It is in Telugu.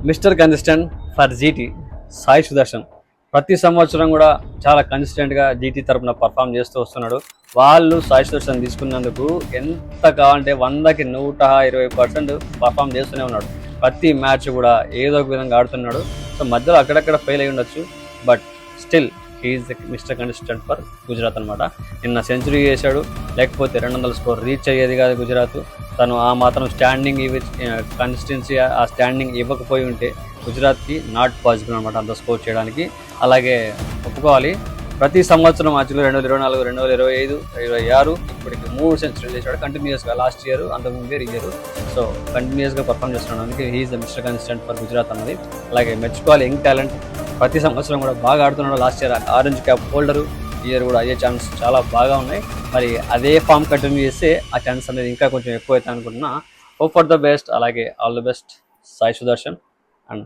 Mister consistent for GT Sai Sudarshan ప్రతి సంవత్సరం కూడా చాలా కన్సిస్టెంట్గా జీటీ తరపున పర్ఫామ్ చేస్తూ వస్తున్నాడు. వాళ్ళు సాయి సుదర్శన్ తీసుకున్నందుకు ఎంత కావాలంటే 100కి 120% పర్ఫామ్ చేస్తూనే ఉన్నాడు. ప్రతి మ్యాచ్ కూడా ఏదో ఒక విధంగా ఆడుతున్నాడు. సో మధ్యలో అక్కడక్కడ ఫెయిల్ అయి ఉండొచ్చు, but still he's mister consistent for Gujarat అనమాట. నిన్న సెంచరీ చేశాడు, లేకపోతే 200 స్కోర్ రీచ్ అయ్యేది కాదు గుజరాత్. తను ఆ మాత్రం స్టాండింగ్ కన్సిస్టెన్సీ ఆ స్టాండింగ్ ఇవ్వకపోయి ఉంటే గుజరాత్కి నాట్ పాసిబుల్ అనమాట అంత స్కోర్ చేయడానికి. అలాగే ఒప్పుకోవాలి, ప్రతి సంవత్సరం మ్యాచ్లో 2024, 2025, 2026 ఇప్పటికి 3 సెంచరీలు చేశాడు కంటిన్యూస్గా. లాస్ట్ ఇయర్, అంతకుముందే ఇయర్. సో కంటిన్యూస్గా పర్ఫామ్ చేస్తున్నాడు. అందుకే he's the mister consistent for Gujarat అన్నది. అలాగే మెచ్చుకోవాలి, యంగ్ టాలెంట్, ప్రతి సంవత్సరం కూడా బాగా ఆడుతున్నాడు. Last year orange cap holder, year కూడా అయ్యే ఛాన్స్ చాలా బాగా ఉన్నాయి. మరి అదే ఫామ్ కంటిన్యూ చేస్తే ఆ ఛాన్స్ అనేది ఇంకా కొంచెం ఎక్కువ అవుతాయి అనుకుంటున్నా. Hope for the best. అలాగే all the best Sai Sudharsan. And